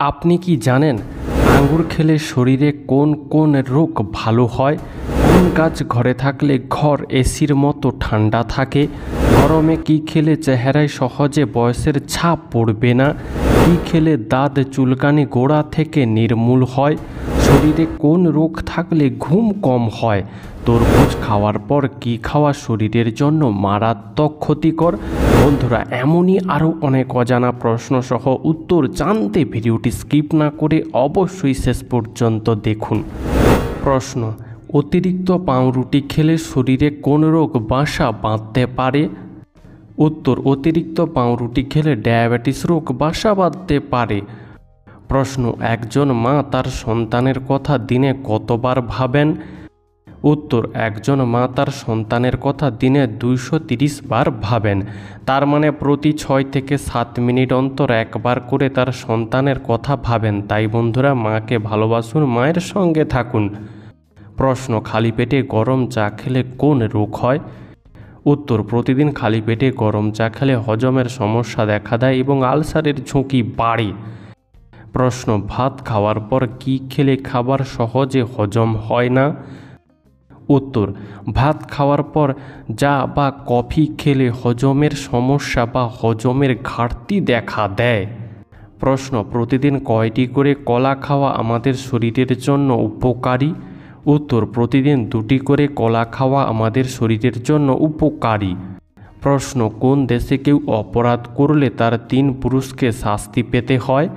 আপনি কি জানেন আঙ্গুর খেলে শরীরে কোন কোন রোগ ভালো হয়? কোন গাছ ঘরে থাকলে ঘর এসির মতো ঠান্ডা থাকে? গরমে কি খেলে চেহারায় সহজে বয়সের ছাপ পড়বে না? কি খেলে দাঁত চুলকানি গোড়া থেকে নির্মূল হয়? শরীরে কোন রোগ থাকলে ঘুম কম হয়? তরমুজ খাওয়ার পর কি খাওয়া শরীরের জন্য মারাত্মক ক্ষতিকর? বন্ধুরা, এমনই আরও অনেক অজানা প্রশ্ন সহ উত্তর জানতে ভিডিওটি স্কিপ না করে অবশ্যই শেষ পর্যন্ত দেখুন। প্রশ্ন: অতিরিক্ত পাউরুটি খেলে শরীরে কোন রোগ বাসা বাঁধতে পারে? উত্তর: অতিরিক্ত পাউরুটি খেলে ডায়াবেটিস রোগ বাসা বাঁধতে পারে। প্রশ্ন: একজন মা তার সন্তানের কথা দিনে কতবার ভাবেন? উত্তর: একজন মা তার সন্তানের কথা দিনে 230 বার ভাবেন। তার মানে প্রতি 6 থেকে 7 মিনিট অন্তর একবার করে তার সন্তানের কথা ভাবেন। তাই বন্ধুরা, মাকে ভালোবাসুন, মায়ের সঙ্গে থাকুন। প্রশ্ন: খালি পেটে গরম চা খেলে কোন রোগ হয়? উত্তর: প্রতিদিন খালি পেটে গরম চা খেলে হজমের সমস্যা দেখা দেয় এবং আলসারের ঝুঁকি বাড়ে। প্রশ্ন: ভাত খাওয়ার পর কি খেলে খাবার সহজে হজম হয় না? উত্তর: ভাত খাওয়ার পর চা বা কফি খেলে হজমের সমস্যা বা হজমের ঘাটতি দেখা দেয়। প্রশ্ন: প্রতিদিন কয়টি করে কলা খাওয়া আমাদের শরীরের জন্য উপকারী? উত্তর: প্রতিদিন 2টি করে কলা খাওয়া আমাদের শরীরের জন্য উপকারী। প্রশ্ন: কোন দেশে কেউ অপরাধ করলে তার 3 পুরুষকে শাস্তি পেতে হয়?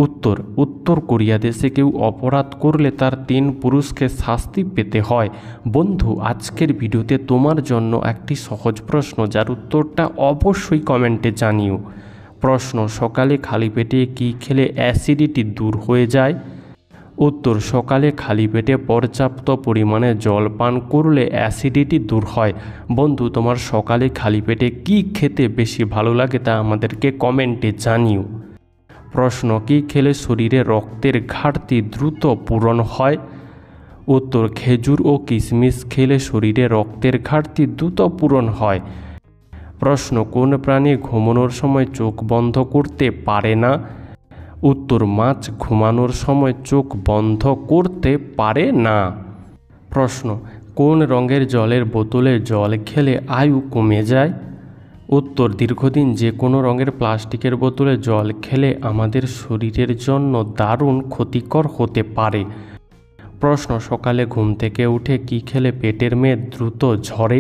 উত্তর: উত্তর কোরিয়া দেশে কেউ অপরাধ করলে তার 3 পুরুষকে শাস্তি পেতে হয়। বন্ধু, আজকের ভিডিওতে তোমার জন্য একটি সহজ প্রশ্ন, যার উত্তরটা অবশ্যই কমেন্টে জানিও। প্রশ্ন: সকালে খালি পেটে কি খেলে অ্যাসিডিটি দূর হয়ে যায়? উত্তর: সকালে খালি পেটে পর্যাপ্ত পরিমাণে জল পান করলে অ্যাসিডিটি দূর হয়। বন্ধু, তোমার সকালে খালি পেটে কি খেতে বেশি ভালো লাগে তা আমাদেরকে কমেন্টে জানিও। প্রশ্ন: কি খেলে শরীরে রক্তের ঘাটতি দ্রুত পূরণ হয়? উত্তর: খেজুর ও কিশমিশ খেলে শরীরে রক্তের ঘাটতি দ্রুত পূরণ হয়। প্রশ্ন: কোন প্রাণী ঘুমানোর সময় চোখ বন্ধ করতে পারে না? উত্তর: মাছ ঘুমানোর সময় চোখ বন্ধ করতে পারে না। প্রশ্ন: কোন রঙের জলের বোতলে জল খেলে আয়ু কমে যায়? উত্তর: দীর্ঘদিন যে কোনো রঙের প্লাস্টিকের বোতলে জল খেলে আমাদের শরীরের জন্য দারুণ ক্ষতিকর হতে পারে। প্রশ্ন: সকালে ঘুম থেকে উঠে কি খেলে পেটের মেদ দ্রুত ঝরে?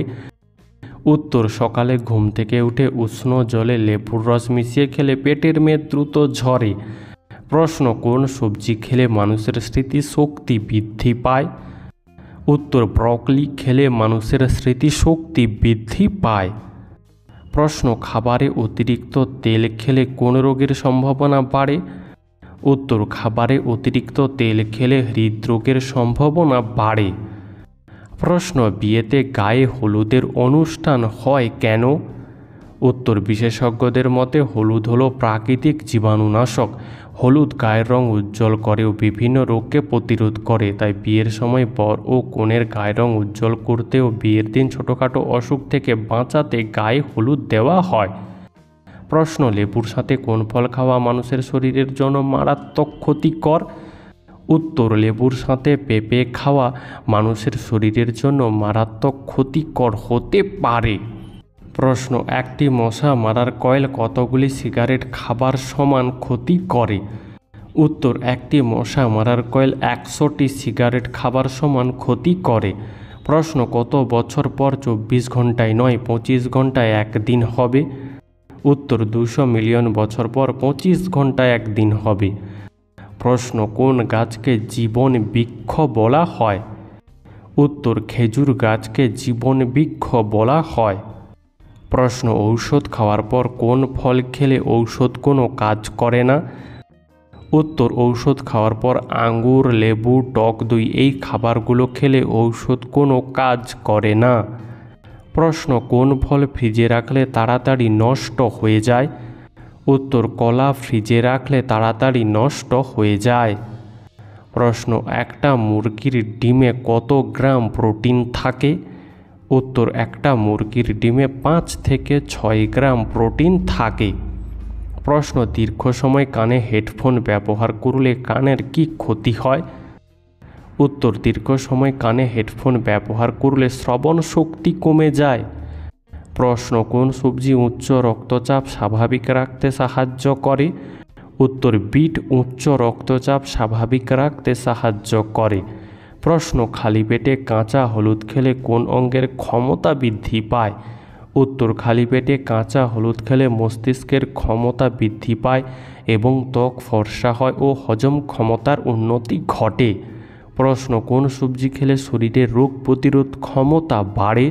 উত্তর: সকালে ঘুম থেকে উঠে উষ্ণ জলে লেবুর রস মিশিয়ে খেলে পেটের মেদ দ্রুত ঝরে। প্রশ্ন: কোন সবজি খেলে মানুষের স্মৃতিশক্তি বৃদ্ধি পায়? উত্তর: ব্রকলি খেলে মানুষের স্মৃতিশক্তি বৃদ্ধি পায়। প্রশ্ন: খাবারে অতিরিক্ত তেল খেলে কোন রোগের সম্ভাবনা বাড়ে? উত্তর: খাবারে অতিরিক্ত তেল খেলে হৃদরোগের সম্ভাবনা বাড়ে। প্রশ্ন: বিয়েতে গায়ে হলুদের অনুষ্ঠান হয় কেন? উত্তর: বিশেষজ্ঞদের মতে হলুদ হলো প্রাকৃতিক জীবাণুনাশক। হলুদ গায়ের রং উজ্জ্বল করে ও বিভিন্ন রোগকে প্রতিরোধ করে। তাই বিয়ের সময় বর ও কনের গায়ের রং উজ্জ্বল করতে ও বিয়ের দিন ছোটোখাটো অসুখ থেকে বাঁচাতে গায়ে হলুদ দেওয়া হয়। প্রশ্ন: লেবুর সাথে কোন ফল খাওয়া মানুষের শরীরের জন্য মারাত্মক ক্ষতিকর? উত্তর: লেবুর সাথে পেঁপে খাওয়া মানুষের শরীরের জন্য মারাত্মক ক্ষতিকর হতে পারে। প্রশ্ন: একটি মশা মারার কয়েল কতগুলি সিগারেট খাবার সমান ক্ষতি করে? উত্তর: একটি মশা মারার কয়েল 100টি সিগারেট খাবার সমান ক্ষতি করে। প্রশ্ন: কত বছর পর 24 ঘন্টায় নয় 25 ঘন্টায় একদিন হবে? উত্তর: 200 মিলিয়ন বছর পর 25 ঘন্টায় একদিন হবে। প্রশ্ন: কোন গাছকে জীবন বৃক্ষ বলা হয়? উত্তর: খেজুর গাছকে জীবন বৃক্ষ বলা হয়। প্রশ্ন: ঔষধ খাওয়ার পর কোন ফল খেলে ঔষধ কোনো কাজ করে না? উত্তর: ঔষধ খাওয়ার পর আঙ্গুর, লেবু, টক দই এই খাবারগুলো খেলে ঔষধ কোনো কাজ করে না। প্রশ্ন: কোন ফল ফ্রিজে রাখলে তাড়াতাড়ি নষ্ট হয়ে যায়? উত্তর: কলা ফ্রিজে রাখলে তাড়াতাড়ি নষ্ট হয়ে যায়। প্রশ্ন: একটা মুরগির ডিমে কত গ্রাম প্রোটিন থাকে? উত্তর: একটা মুরগির ডিমে 5 থেকে 6 গ্রাম প্রোটিন থাকে। প্রশ্ন, দীর্ঘ সময় কানে হেডফোন ব্যবহার করলে কানের কি ক্ষতি হয়? উত্তর, দীর্ঘ সময় কানে হেডফোন ব্যবহার করলে শ্রবণ শক্তি কমে যায়। প্রশ্ন, কোন সবজি উচ্চ রক্তচাপ স্বাভাবিক রাখতে সাহায্য করে? উত্তর, বিট উচ্চ রক্তচাপ স্বাভাবিক রাখতে সাহায্য করে। প্রশ্ন, খালি পেটে কাঁচা হলুদ খেলে কোন অঙ্গের ক্ষমতা বৃদ্ধি পায়? উত্তর, খালি পেটে কাঁচা হলুদ খেলে মস্তিষ্কের ক্ষমতা বৃদ্ধি পায় এবং ত্বক ফর্সা হয় ও হজম ক্ষমতার উন্নতি ঘটে। প্রশ্ন, কোন সবজি খেলে শরীরের রোগ প্রতিরোধ ক্ষমতা বাড়ে?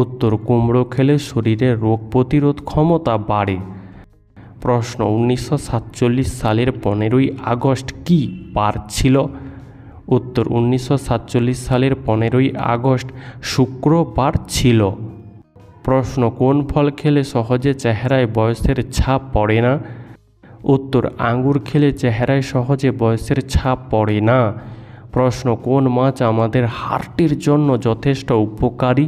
উত্তর, কুমড়ো খেলে শরীরের রোগ প্রতিরোধ ক্ষমতা বাড়ে। প্রশ্ন, 1947 সালের 15ই আগস্ট কী বার ছিল? উত্তর, 1947 সালের 15ই আগস্ট শুক্রবার ছিল। প্রশ্ন, কোন ফল খেলে সহজে চেহারায় বয়সের ছাপ পড়ে না? উত্তর, আঙ্গুর খেলে চেহারায় সহজে বয়সের ছাপ পড়ে না। প্রশ্ন, কোন মাছ আমাদের হার্টের জন্য যথেষ্ট উপকারী?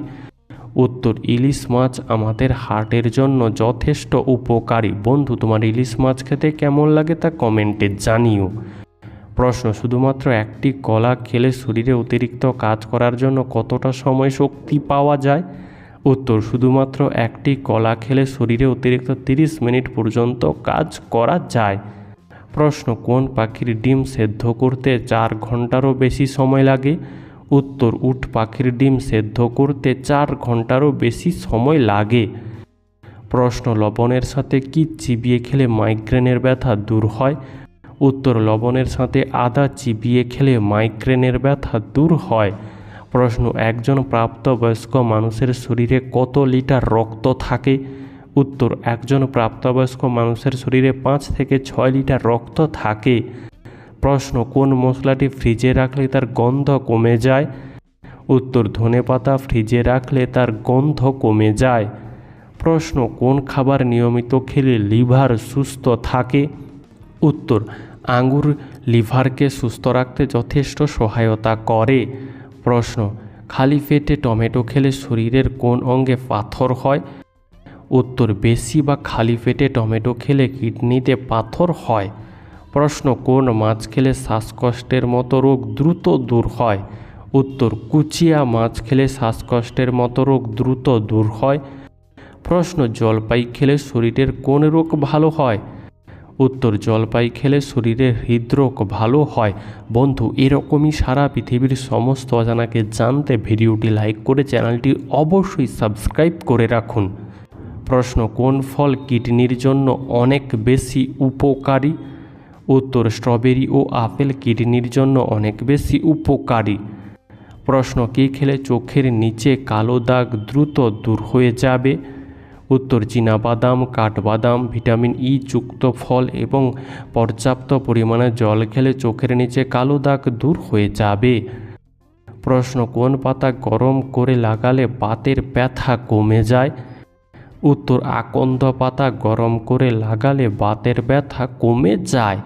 উত্তর, ইলিশ মাছ আমাদের হার্টের জন্য যথেষ্ট উপকারী। বন্ধু, তোমার ইলিশ মাছ খেতে কেমন লাগে তা কমেন্টে জানিও। প্রশ্ন, শুধুমাত্র একটি কলা খেলে শরীরে অতিরিক্ত কাজ করার জন্য কতটা সময় শক্তি পাওয়া যায়? উত্তর, শুধুমাত্র একটি কলা খেলে শরীরে অতিরিক্ত 30 মিনিট পর্যন্ত কাজ করা যায়। প্রশ্ন, কোন পাখির ডিম সেদ্ধ করতে 4 ঘন্টারও বেশি সময় লাগে? উত্তর, উট পাখির ডিম সেদ্ধ করতে 4 ঘন্টারও বেশি সময় লাগে। প্রশ্ন, লবণের সাথে কি চিবিয়ে খেলে মাইগ্রেনের ব্যথা দূর হয়? উত্তর, লবণের সাথে আদা চিবিয়ে খেলে মাইগ্রেনের ব্যথা দূর হয়। প্রশ্ন, একজন প্রাপ্তবয়স্ক মানুষের শরীরে কত লিটার রক্ত থাকে? উত্তর, একজন প্রাপ্তবয়স্ক মানুষের শরীরে 5 থেকে 6 লিটার রক্ত থাকে। প্রশ্ন, কোন মশলাটি ফ্রিজে রাখলে তার গন্ধ কমে যায়? উত্তর, ধনেপাতা ফ্রিজে রাখলে তার গন্ধ কমে যায়। প্রশ্ন, কোন খাবার নিয়মিত খেলে লিভার সুস্থ থাকে? উত্তর, আঙ্গুর লিভারকে সুস্থ রাখতে যথেষ্ট সহায়তা করে। প্রশ্ন, খালি পেটে টমেটো খেলে শরীরের কোন অঙ্গে পাথর হয়? উত্তর, বেশি বা খালি পেটে টমেটো খেলে কিডনিতে পাথর হয়। প্রশ্ন, কোন মাছ খেলে শ্বাসকষ্টের মতো রোগ দ্রুত দূর হয়? উত্তর, কুচিয়া মাছ খেলে শ্বাসকষ্টের মতো রোগ দ্রুত দূর হয়। প্রশ্ন, জলপাই খেলে শরীরের কোন রোগ ভালো হয়? উত্তর, জলপাই খেলে শরীরের হৃদরোগ ভালো হয়। বন্ধু, এরকমই সারা পৃথিবীর সমস্ত অজানাকে জানতে ভিডিওটি লাইক করে চ্যানেলটি অবশ্যই সাবস্ক্রাইব করে রাখুন। প্রশ্ন, কোন ফল কিডনির জন্য অনেক বেশি উপকারী? উত্তর, স্ট্রবেরি ও আপেল কিডনির জন্য অনেক বেশি উপকারী। প্রশ্ন, কী খেলে চোখের নিচে কালো দাগ দ্রুত দূর হয়ে যাবে? উত্তর, চীনাবাদাম, কাঠবাদাম, ভিটামিন ই যুক্ত ফল এবং পর্যাপ্ত পরিমাণে জল খেলে চোখের নিচে কালো দাগ দূর হয়ে যাবে। প্রশ্ন, কোন পাতা গরম করে লাগালে বাতের ব্যথা কমে যায়? উত্তর, আকন্দ পাতা গরম করে লাগালে বাতের ব্যথা কমে যায়।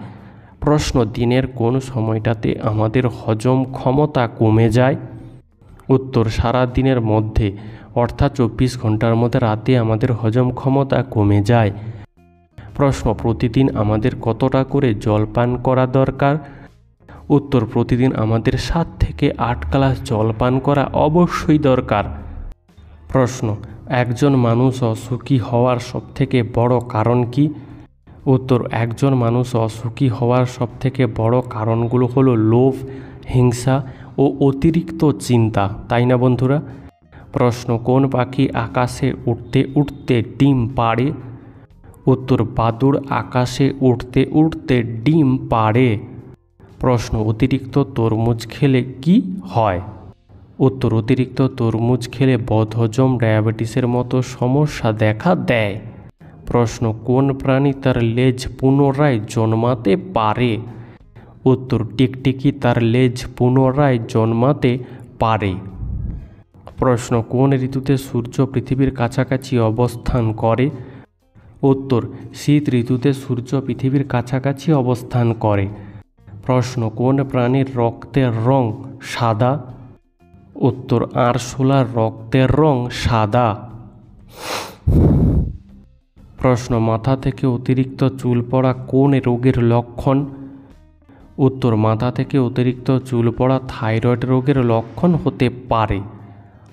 প্রশ্ন, দিনের কোন সময়টাতে আমাদের হজম ক্ষমতা কমে যায়? উত্তর, সারা দিনের মধ্যে অর্থাৎ 24 ঘন্টার মধ্যে রাতে আমাদের হজম ক্ষমতা কমে যায়। প্রশ্ন, প্রতিদিন আমাদের কতটা করে জল পান করা দরকার? উত্তর, প্রতিদিন আমাদের 7 থেকে 8 গ্লাস জল পান করা অবশ্যই দরকার। প্রশ্ন, একজন মানুষ অসুখী হওয়ার সবথেকে বড় কারণ কি? উত্তর, একজন মানুষ অসুখী হওয়ার সবথেকে বড় কারণগুলো হলো লোভ, হিংসা ও অতিরিক্ত চিন্তা, তাই না বন্ধুরা? প্রশ্ন, কোন পাখি আকাশে উড়তে উড়তে ডিম পাড়ে? উত্তর, বাদুড় আকাশে উড়তে উড়তে ডিম পাড়ে। প্রশ্ন, অতিরিক্ত তরমুজ খেলে কি হয়? উত্তর, অতিরিক্ত তরমুজ খেলে বদহজম, ডায়াবেটিসের মতো সমস্যা দেখা দেয়। প্রশ্ন, কোন প্রাণী তার লেজ পুনরায় জন্মাতে পারে? উত্তর, টিকটিকি তার লেজ পুনরায় জন্মাতে পারে। প্রশ্ন, কোন ঋতুতে সূর্য পৃথিবীর কাছাকাছি অবস্থান করে? উত্তর, শীত ঋতুতে সূর্য পৃথিবীর কাছাকাছি অবস্থান করে। প্রশ্ন, কোন প্রাণীর রক্তের রং সাদা? উত্তর, আরশোলার রক্তের রং সাদা। প্রশ্ন, মাথা থেকে অতিরিক্ত চুল পড়া কোন রোগের লক্ষণ? উত্তর, মাথা থেকে অতিরিক্ত চুল পড়া থাইরয়েড রোগের লক্ষণ হতে পারে।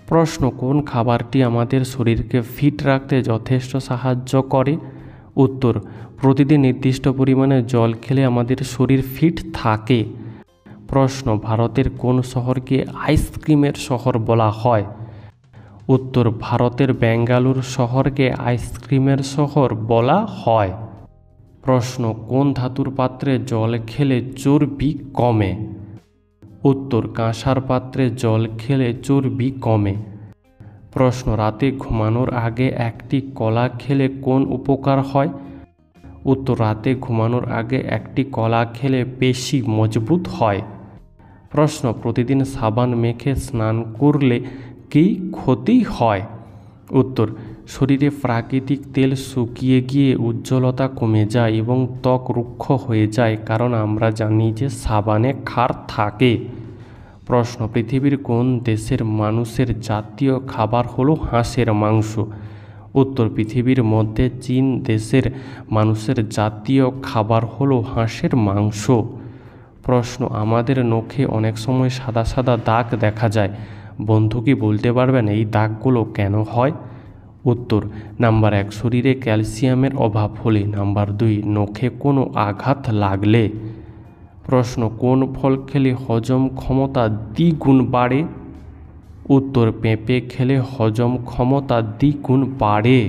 প্রশ্ন, কোন খাবারটি আমাদের শরীরকে ফিট রাখতে যথেষ্ট সাহায্য করে? উত্তর, প্রতিদিন নির্দিষ্ট পরিমাণে জল খেলে আমাদের শরীর ফিট থাকে। প্রশ্ন, ভারতের কোন শহরকে আইসক্রিমের শহর বলা হয়? উত্তর, ভারতের বেঙ্গালুর শহরকে আইসক্রিমের শহর বলা হয়। প্রশ্ন, কোন ধাতুর পাত্রে জল খেলে চর্বি কমে? উত্তর, কাঁসার পাত্রে জল খেলে চর্বি কমে। প্রশ্ন, রাতে ঘুমানোর আগে একটি কলা খেলে কোন উপকার হয়? উত্তর, রাতে ঘুমানোর আগে একটি কলা খেলে পেশি মজবুত হয়। প্রশ্ন, প্রতিদিন সাবান মেখে স্নান করলে কী ক্ষতি হয়? উত্তর, শরীরে প্রাকৃতিক তেল শুকিয়ে গিয়ে উজ্জ্বলতা কমে যায় এবং ত্বক রুক্ষ হয়ে যায়, কারণ আমরা জানি যে সাবানে ক্ষার থাকে। প্রশ্ন, পৃথিবীর কোন দেশের মানুষের জাতীয় খাবার হলো হাঁসের মাংস? উত্তর, পৃথিবীর মধ্যে চীন দেশের মানুষের জাতীয় খাবার হলো হাঁসের মাংস। প্রশ্ন, আমাদের নখে অনেক সময় সাদা সাদা দাগ দেখা যায়। বন্ধু কি বলতে পারবেন এই দাগগুলো কেন হয়? উত্তর, নাম্বার 1, শরীরে ক্যালসিয়ামের অভাব হলে। নাম্বার 2, নখে কোনো আঘাত লাগলে। প্রশ্ন, কোন ফল খেলে হজম ক্ষমতা দ্বিগুণ বাড়ে? উত্তর, পেঁপে খেলে হজম ক্ষমতা দ্বিগুণ বাড়ে।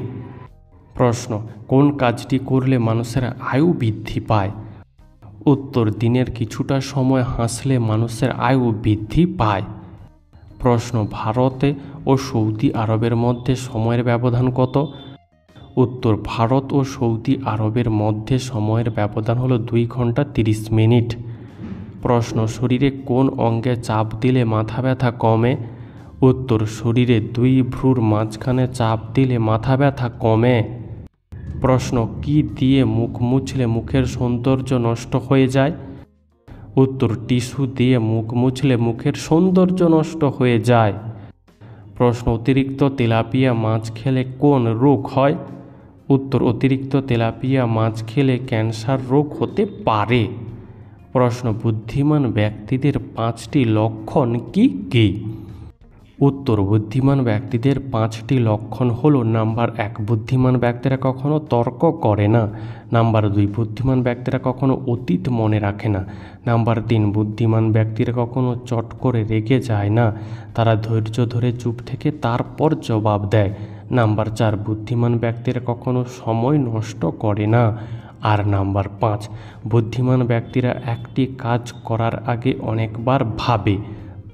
প্রশ্ন, কোন কাজটি করলে মানুষের আয়ু বৃদ্ধি পায়? উত্তর, দিনের কিছুটা সময় হাসলে মানুষের আয়ু বৃদ্ধি পায়। প্রশ্ন, ভারতে ও সৌদি আরবের মধ্যে সময়ের ব্যবধান কত? উত্তর, ভারত ও সৌদি আরবের মধ্যে সময়ের ব্যবধান হলো 2 ঘন্টা 30 মিনিট। প্রশ্ন, শরীরে কোন অঙ্গে চাপ দিলে মাথা ব্যথা কমে? উত্তর, শরীরে 2 ভ্রুর মাঝখানে চাপ দিলে মাথা ব্যথা কমে। প্রশ্ন, কি দিয়ে মুখ মুছলে মুখের সৌন্দর্য নষ্ট হয়ে যায়? উত্তর, টিস্যু দিয়ে মুখ মুছলে মুখের সৌন্দর্য নষ্ট হয়ে যায়। প্রশ্ন, অতিরিক্ত তেলাপিয়া মাছ খেলে কোন রোগ হয়? উত্তর, অতিরিক্ত তেলাপিয়া মাছ খেলে ক্যান্সার রোগ হতে পারে। প্রশ্ন, বুদ্ধিমান ব্যক্তিদের 5টি লক্ষণ কি কি? উত্তর, বুদ্ধিমান ব্যক্তিদের 5টি লক্ষণ হলো, নাম্বার 1, বুদ্ধিমান ব্যক্তিরা কখনো তর্ক করে না। নাম্বার 2, বুদ্ধিমান ব্যক্তিরা কখনো অতীত মনে রাখে না। নাম্বার 3, বুদ্ধিমান ব্যক্তিরা কখনো চট করে রেগে যায় না, তারা ধৈর্য ধরে চুপ থেকে তারপর জবাব দেয়। নাম্বার 4, বুদ্ধিমান ব্যক্তিরা কখনো সময় নষ্ট করে না। আর নাম্বার 5, বুদ্ধিমান ব্যক্তিরা একটি কাজ করার আগে অনেকবার ভাবে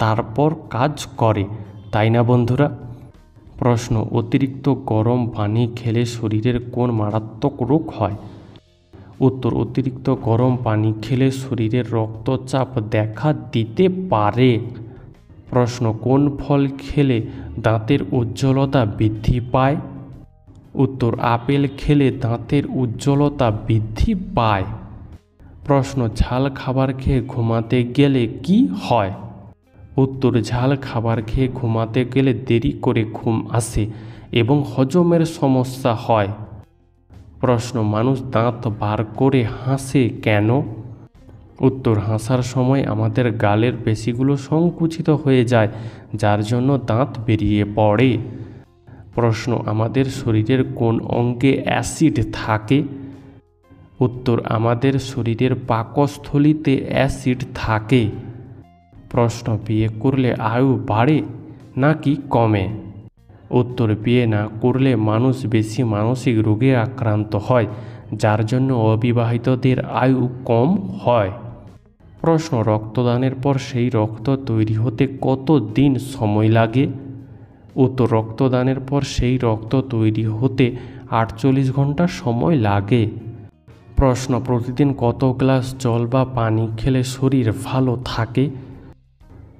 তারপর কাজ করে। তাই না বন্ধুরা? প্রশ্ন, অতিরিক্ত গরম পানি খেলে শরীরের কোন মারাত্মক রোগ হয়? উত্তর, অতিরিক্ত গরম পানি খেলে শরীরের রক্তচাপ দেখা দিতে পারে। প্রশ্ন, কোন ফল খেলে দাঁতের উজ্জ্বলতা বৃদ্ধি পায়? উত্তর, আপেল খেলে দাঁতের উজ্জ্বলতা বৃদ্ধি পায়। প্রশ্ন, ঝাল খাবার খেয়ে ঘুমাতে গেলে কি হয়? উত্তর, ঝাল খাবার খেয়ে ঘুমাতে গেলে দেরি করে ঘুম আসে এবং হজমের সমস্যা হয়। প্রশ্ন, মানুষ দাঁত বার করে হাসে কেন? উত্তর, হাসার সময় আমাদের গালের পেশিগুলো সংকুচিত হয়ে যায়, যার জন্য দাঁত বেরিয়ে পড়ে। প্রশ্ন, আমাদের শরীরের কোন অঙ্গে অ্যাসিড থাকে? উত্তর, আমাদের শরীরের পাকস্থলীতে অ্যাসিড থাকে। প্রশ্ন, বিয়ে করলে আয়ু বাড়ে নাকি কমে? উত্তর, বিয়ে না করলে মানুষ বেশি মানসিক রোগে আক্রান্ত হয়, যার জন্য অবিবাহিতদের আয়ু কম হয়। প্রশ্ন, রক্তদানের পর সেই রক্ত তৈরি হতে কত দিন সময় লাগে? উত্তর, রক্তদানের পর সেই রক্ত তৈরি হতে 48 ঘন্টা সময় লাগে। প্রশ্ন, প্রতিদিন কত গ্লাস জল বা পানি খেলে শরীর ভালো থাকে?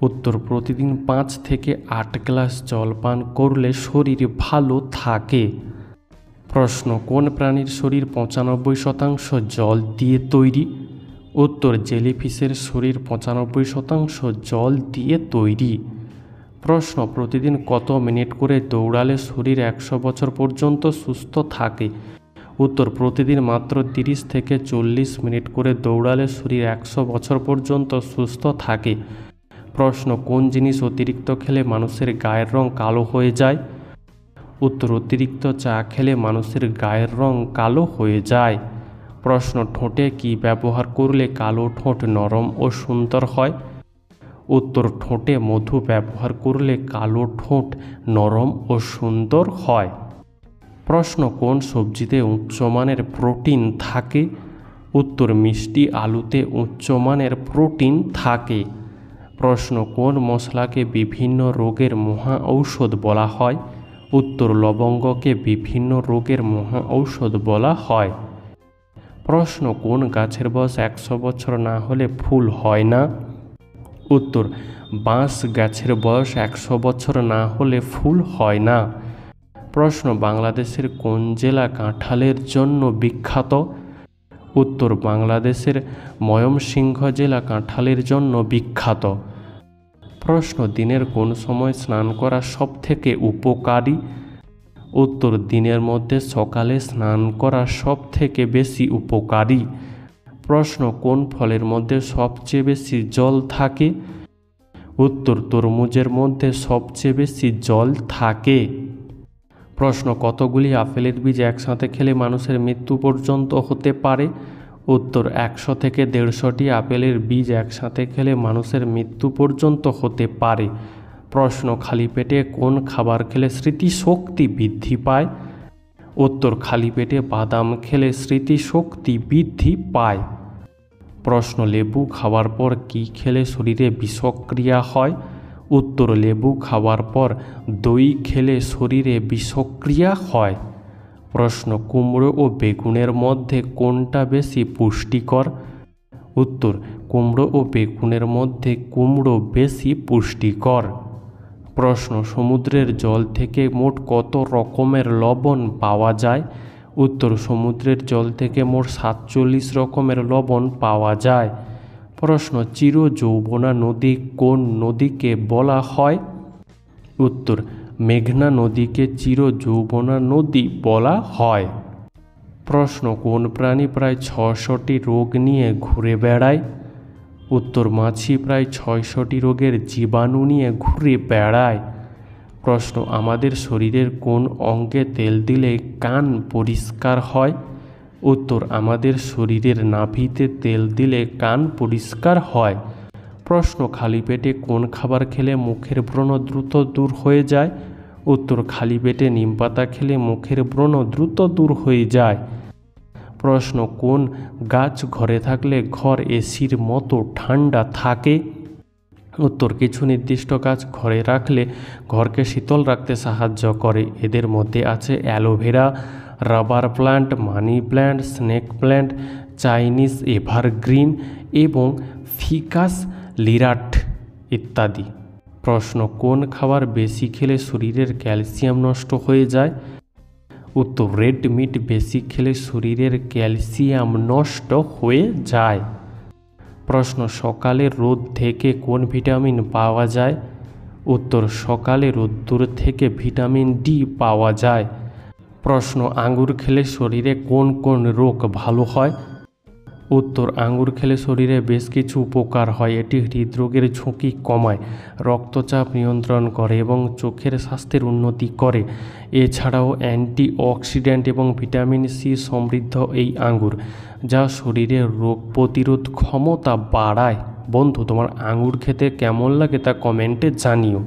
উত্তর, প্রতিদিন 5 থেকে 8 গ্লাস জল পান করলে শরীর ভালো থাকে। প্রশ্ন, কোন প্রাণীর শরীর 95% জল দিয়ে তৈরি? উত্তর, জেলিফিশের শরীর 95% জল দিয়ে তৈরি। প্রশ্ন, প্রতিদিন কত মিনিট করে দৌড়ালে শরীর 100 বছর পর্যন্ত সুস্থ থাকে? উত্তর, প্রতিদিন মাত্র 30 থেকে 40 মিনিট করে দৌড়ালে শরীর 100 বছর পর্যন্ত সুস্থ থাকে। প্রশ্ন, কোন জিনিস অতিরিক্ত খেলে মানুষের গায়ের রং কালো হয়ে যায়? উত্তর, অতিরিক্ত চা খেলে মানুষের গায়ের রং কালো হয়ে যায়। প্রশ্ন, ঠোঁটে কি ব্যবহার করলে কালো ঠোঁট নরম ও সুন্দর হয়? উত্তর, ঠোঁটে মধু ব্যবহার করলে কালো ঠোঁট নরম ও সুন্দর হয়। প্রশ্ন, কোন সবজিতে উচ্চমানের প্রোটিন থাকে? উত্তর, মিষ্টি আলুতে উচ্চমানের প্রোটিন থাকে। প্রশ্ন, কোন মশলাকে বিভিন্ন রোগের মহা ঔষধ বলা হয়? উত্তর, লবঙ্গকে বিভিন্ন রোগের মহা ঔষধ বলা হয়। প্রশ্ন, কোন গাছের বয়স 100 বছর না হলে ফুল হয় না? উত্তর, বাঁশ গাছের বয়স 100 বছর না হলে ফুল হয় না। প্রশ্ন, বাংলাদেশের কোন জেলা কাঁঠালের জন্য বিখ্যাত? উত্তর, বাংলাদেশের ময়মনসিংহ জেলা কাঁঠালের জন্য বিখ্যাত। প্রশ্ন, দিনের কোন সময় স্নান করা সবথেকে উপকারী? উত্তর, দিনের মধ্যে সকালে স্নান করা সবথেকে বেশি উপকারী। প্রশ্ন, কোন ফলের মধ্যে সবচেয়ে বেশি জল থাকে? উত্তর, তরমুজের মধ্যে সবচেয়ে বেশি জল থাকে। প্রশ্ন, কতগুলি আপেলের বীজ একসাথে খেলে মানুষের মৃত্যু পর্যন্ত হতে পারে? উত্তর, 100 থেকে 150টি আপেলের বীজ একসাথে খেলে মানুষের মৃত্যু পর্যন্ত হতে পারে। প্রশ্ন, খালি পেটে কোন খাবার খেলে স্মৃতিশক্তি বৃদ্ধি পায়? উত্তর, খালি পেটে বাদাম খেলে স্মৃতিশক্তি বৃদ্ধি পায়। প্রশ্ন, লেবু খাওয়ার পর কি খেলে শরীরে বিষক্রিয়া হয়? উত্তর, লেবু খাওয়ার পর দই খেলে শরীরে বিষক্রিয়া হয়। প্রশ্ন, কুমড়ো ও বেগুনের মধ্যে কোনটা বেশি পুষ্টিকর? উত্তর, কুমড়ো ও বেগুনের মধ্যে কুমড়ো বেশি পুষ্টিকর। প্রশ্ন, সমুদ্রের জল থেকে মোট কত রকমের লবণ পাওয়া যায়? উত্তর, সমুদ্রের জল থেকে মোট 47 রকমের লবণ পাওয়া যায়। প্রশ্ন, চিরযৌবনা নদী কোন নদীকে বলা হয়? উত্তর, মেঘনা নদীকে চিরযৌবনা নদী বলা হয়। প্রশ্ন, কোন প্রাণী প্রায় 600টি রোগ নিয়ে ঘুরে বেড়ায়? উত্তর, মাছি প্রায় 600টি রোগের জীবাণু নিয়ে ঘুরে বেড়ায়। প্রশ্ন, আমাদের শরীরের কোন অঙ্গে তেল দিলে কান পরিষ্কার হয়? উত্তর, আমাদের শরীরের নাভিতে তেল দিলে কান পরিষ্কার হয়। প্রশ্ন, খালি পেটে কোন খাবার খেলে মুখের ব্রণ দ্রুত দূর হয়ে যায়? উত্তর, খালি পেটে নিমপাতা খেলে মুখের ব্রণ দ্রুত দূর হয়ে যায়। প্রশ্ন, কোন গাছ ঘরে থাকলে ঘর এসির মতো ঠান্ডা থাকে? উত্তর, কিছু নির্দিষ্ট গাছ ঘরে রাখলে ঘরকে শীতল রাখতে সাহায্য করে। এদের মধ্যে আছে aloe vera, rubber plant, money plant, snake plant, Chinese evergreen এবং ফিকাস লিরাট ইত্যাদি। প্রশ্ন, কোন খাবার বেশি খেলে শরীরের ক্যালসিয়াম নষ্ট হয়ে যায়? উত্তর, রেড মিট বেশি খেলে শরীরের ক্যালসিয়াম নষ্ট হয়ে যায়। প্রশ্ন, সকালে রোদ থেকে কোন ভিটামিন পাওয়া যায়? উত্তর, সকালে রোদ্দুর থেকে ভিটামিন ডি পাওয়া যায়। প্রশ্ন, আঙ্গুর খেলে শরীরে কোন কোন রোগ ভালো হয়? উত্তর, আঙ্গুর খেলে শরীরে বেশ কিছু উপকার হয়। এটি হৃদরোগের ঝুঁকি কমায়, রক্তচাপ নিয়ন্ত্রণ করে এবং চোখের স্বাস্থ্যের উন্নতি করে। এছাড়াও অ্যান্টিঅক্সিডেন্ট এবং ভিটামিন সি সমৃদ্ধ এই আঙ্গুর, যা শরীরের রোগ প্রতিরোধ ক্ষমতা বাড়ায়। বন্ধু, তোমার আঙ্গুর খেতে কেমন লাগে তা কমেন্টে জানিও।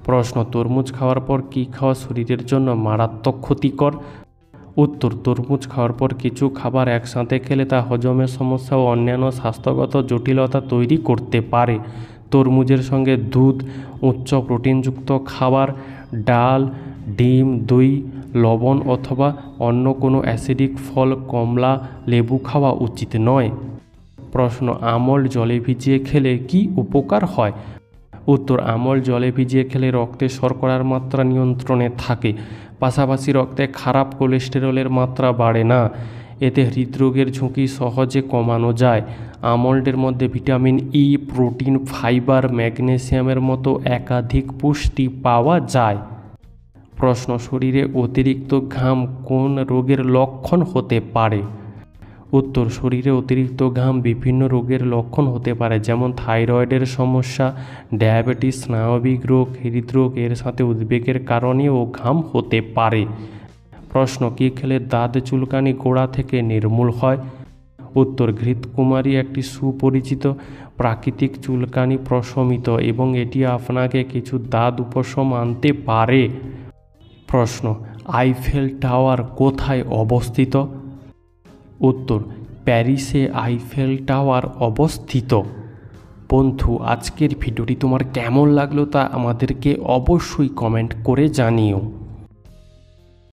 প্রশ্ন, তরমুজ খাওয়ার পর কি খাওয়া শরীরের জন্য মারাত্মক ক্ষতিকর? উত্তর, তরমুজ খাওয়ার পর কিছু খাবার একসাথে খেলে তা হজমের সমস্যা ও অন্যান্য স্বাস্থ্যগত জটিলতা তৈরি করতে পারে। তরমুজের সঙ্গে দুধ, উচ্চ প্রোটিনযুক্ত খাবার, ডাল, ডিম, দই, লবণ অথবা অন্য কোনো অ্যাসিডিক ফল, কমলা, লেবু খাওয়া উচিত নয়। প্রশ্ন, আমল জলে ভিজিয়ে খেলে কি উপকার হয়? উত্তর, আমল জলে ভিজিয়ে খেলে রক্তে শর্করার মাত্রা নিয়ন্ত্রণে থাকে, পাশাপাশি রক্তে খারাপ কোলেস্টেরলের মাত্রা বাড়ে না। এতে হৃদরোগের ঝুঁকি সহজে কমানো যায়। আমন্ডের মধ্যে ভিটামিন ই, প্রোটিন, ফাইবার, ম্যাগনেসিয়ামের মতো একাধিক পুষ্টি পাওয়া যায়। প্রশ্ন, শরীরে অতিরিক্ত ঘাম কোন রোগের লক্ষণ হতে পারে? উত্তর, শরীরে অতিরিক্ত ঘাম বিভিন্ন রোগের লক্ষণ হতে পারে, যেমন থাইরয়েডের সমস্যা, ডায়াবেটিস, স্নায়বিক রোগ, হৃদরোগ। এর সাথে উদ্বেগের কারণেও ঘাম হতে পারে। প্রশ্ন, কী খেলে দাঁত চুলকানি গোড়া থেকে নির্মূল হয়? উত্তর, ঘৃতকুমারী একটি সুপরিচিত প্রাকৃতিক চুলকানি প্রশমিত এবং এটি আপনাকে কিছু দাঁত উপশম আনতে পারে। প্রশ্ন, আইফেল টাওয়ার কোথায় অবস্থিত? উত্তর, প্যারিসে আইফেল টাওয়ার অবস্থিত। বন্ধু, আজকের ভিডিওটি তোমার কেমন লাগলো তা আমাদেরকে অবশ্যই কমেন্ট করে জানিও।